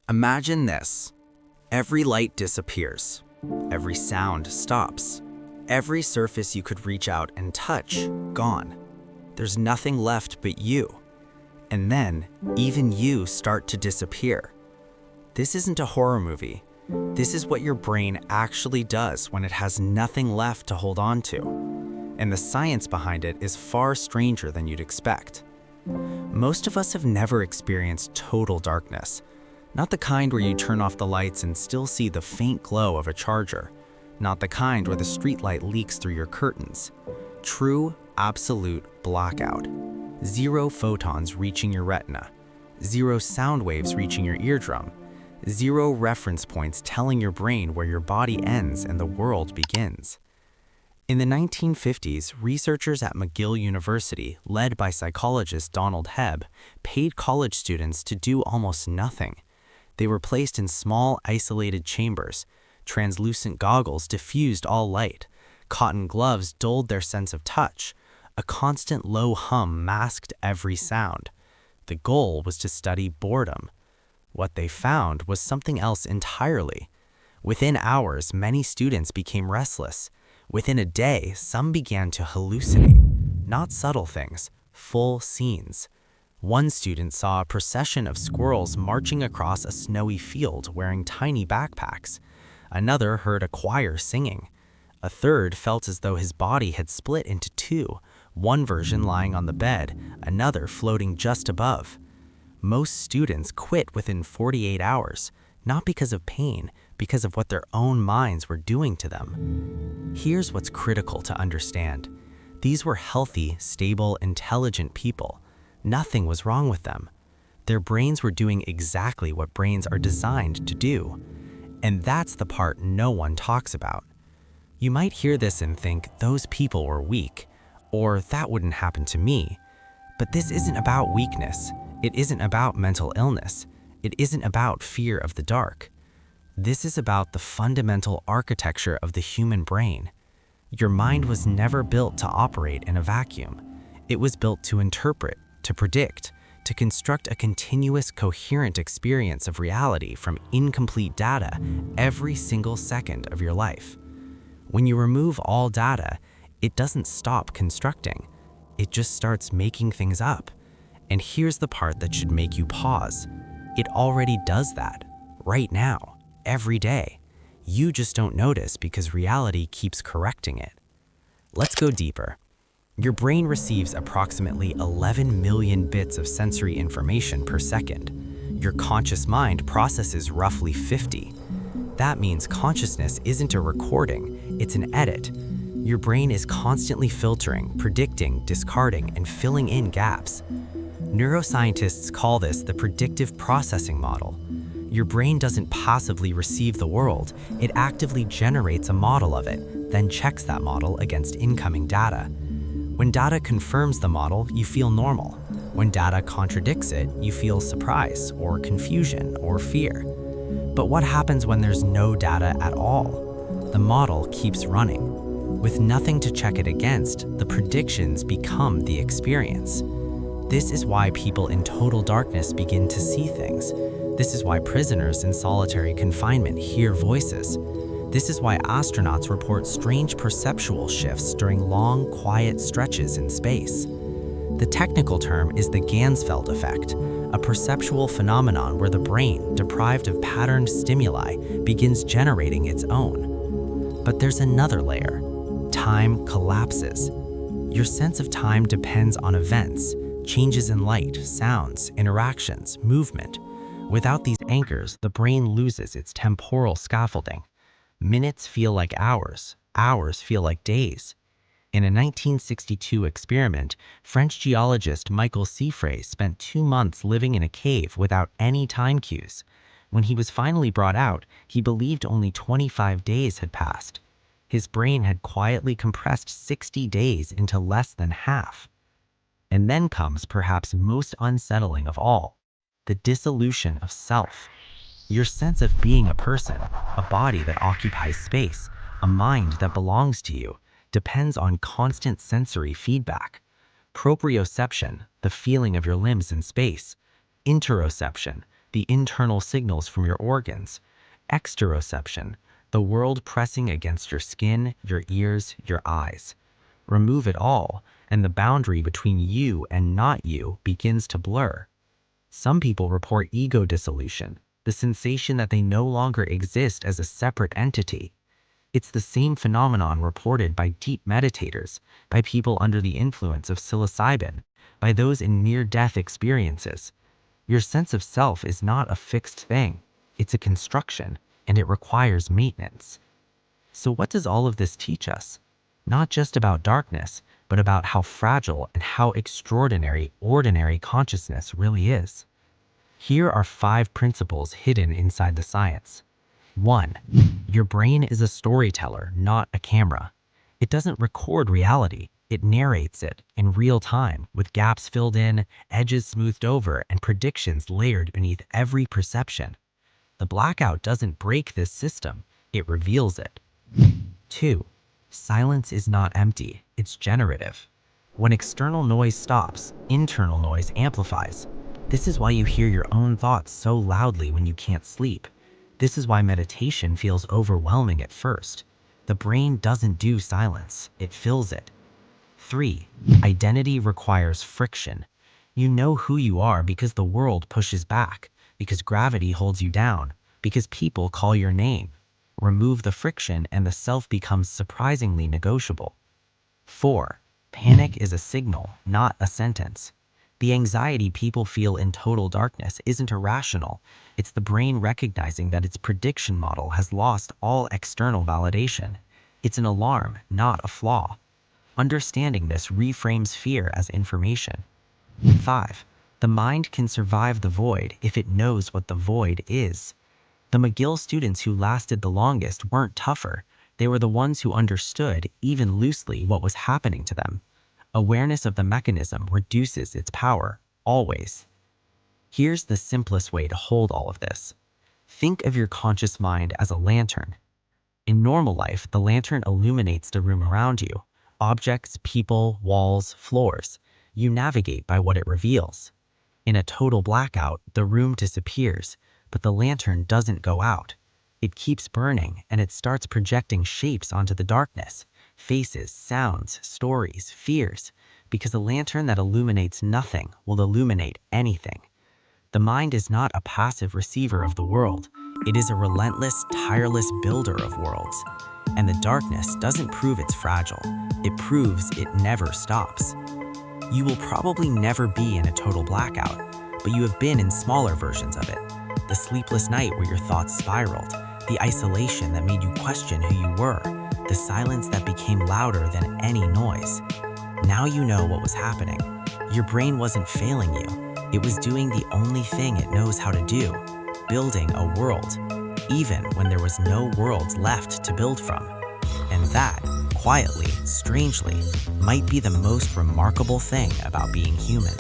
Imagine this. Every light disappears. Every sound stops. Every surface you could reach out and touch, gone. There's nothing left but you. And then, even you start to disappear. This isn't a horror movie. This is what your brain actually does when it has nothing left to hold on to. And the science behind it is far stranger than you'd expect. Most of us have never experienced total darkness. Not the kind where you turn off the lights and still see the faint glow of a charger. Not the kind where the streetlight leaks through your curtains. True, absolute blackout. Zero photons reaching your retina. Zero sound waves reaching your eardrum. Zero reference points telling your brain where your body ends and the world begins. In the 1950s, researchers at McGill University, led by psychologist Donald Hebb, paid college students to do almost nothing. They were placed in small, isolated chambers. Translucent goggles diffused all light. Cotton gloves dulled their sense of touch. A constant low hum masked every sound. The goal was to study boredom. What they found was something else entirely. Within hours, many students became restless. Within a day, some began to hallucinate. Not subtle things, full scenes. One student saw a procession of squirrels marching across a snowy field wearing tiny backpacks. Another heard a choir singing. A third felt as though his body had split into two, one version lying on the bed, another floating just above. Most students quit within 48 hours, not because of pain, because of what their own minds were doing to them. Here's what's critical to understand. These were healthy, stable, intelligent people. Nothing was wrong with them. Their brains were doing exactly what brains are designed to do. And that's the part no one talks about. You might hear this and think those people were weak, or that wouldn't happen to me. But this isn't about weakness. It isn't about mental illness. It isn't about fear of the dark. This is about the fundamental architecture of the human brain. Your mind was never built to operate in a vacuum. It was built to interpret, to predict, to construct a continuous, coherent experience of reality from incomplete data every single second of your life. When you remove all data, it doesn't stop constructing. It just starts making things up. And here's the part that should make you pause. It already does that, right now, every day. You just don't notice because reality keeps correcting it. Let's go deeper. Your brain receives approximately 11 million bits of sensory information per second. Your conscious mind processes roughly 50. That means consciousness isn't a recording, it's an edit. Your brain is constantly filtering, predicting, discarding, and filling in gaps. Neuroscientists call this the predictive processing model. Your brain doesn't passively receive the world, it actively generates a model of it, then checks that model against incoming data. When data confirms the model, you feel normal. When data contradicts it, you feel surprise, or confusion, or fear. But what happens when there's no data at all? The model keeps running. With nothing to check it against, the predictions become the experience. This is why people in total darkness begin to see things. This is why prisoners in solitary confinement hear voices. This is why astronauts report strange perceptual shifts during long, quiet stretches in space. The technical term is the Ganzfeld effect, a perceptual phenomenon where the brain, deprived of patterned stimuli, begins generating its own. But there's another layer. Time collapses. Your sense of time depends on events, changes in light, sounds, interactions, movement. Without these anchors, the brain loses its temporal scaffolding. Minutes feel like hours, hours feel like days. In a 1962 experiment, French geologist Michael Siffre spent 2 months living in a cave without any time cues. When he was finally brought out, he believed only 25 days had passed. His brain had quietly compressed 60 days into less than half. And then comes perhaps most unsettling of all, the dissolution of self. Your sense of being a person, a body that occupies space, a mind that belongs to you, depends on constant sensory feedback. Proprioception, the feeling of your limbs in space. Interoception, the internal signals from your organs. Exteroception, the world pressing against your skin, your ears, your eyes. Remove it all, and the boundary between you and not you begins to blur. Some people report ego dissolution, the sensation that they no longer exist as a separate entity. It's the same phenomenon reported by deep meditators, by people under the influence of psilocybin, by those in near-death experiences. Your sense of self is not a fixed thing. It's a construction, and it requires maintenance. So what does all of this teach us? Not just about darkness, but about how fragile and how extraordinary ordinary consciousness really is. Here are 5 principles hidden inside the science. 1. Your brain is a storyteller, not a camera. It doesn't record reality. It narrates it in real time, with gaps filled in, edges smoothed over, and predictions layered beneath every perception. The blackout doesn't break this system. It reveals it. 2. Silence is not empty. It's generative. When external noise stops, internal noise amplifies. This is why you hear your own thoughts so loudly when you can't sleep. This is why meditation feels overwhelming at first. The brain doesn't do silence. It fills it. 3. Identity requires friction. You know who you are because the world pushes back, because gravity holds you down, because people call your name. Remove the friction and the self becomes surprisingly negotiable. 4. Panic is a signal, not a sentence. The anxiety people feel in total darkness isn't irrational. It's the brain recognizing that its prediction model has lost all external validation. It's an alarm, not a flaw. Understanding this reframes fear as information. 5. The mind can survive the void if it knows what the void is. The McGill students who lasted the longest weren't tougher. They were the ones who understood, even loosely, what was happening to them. Awareness of the mechanism reduces its power, always. Here's the simplest way to hold all of this. Think of your conscious mind as a lantern. In normal life, the lantern illuminates the room around you. Objects, people, walls, floors. You navigate by what it reveals. In a total blackout, the room disappears, but the lantern doesn't go out. It keeps burning, and it starts projecting shapes onto the darkness. Faces, sounds, stories, fears. Because a lantern that illuminates nothing will illuminate anything. The mind is not a passive receiver of the world. It is a relentless, tireless builder of worlds. And the darkness doesn't prove it's fragile. It proves it never stops. You will probably never be in a total blackout, but you have been in smaller versions of it. The sleepless night where your thoughts spiraled, the isolation that made you question who you were, the silence that became louder than any noise. Now you know what was happening. Your brain wasn't failing you. It was doing the only thing it knows how to do, building a world, even when there was no world left to build from. And that, quietly, strangely, might be the most remarkable thing about being human.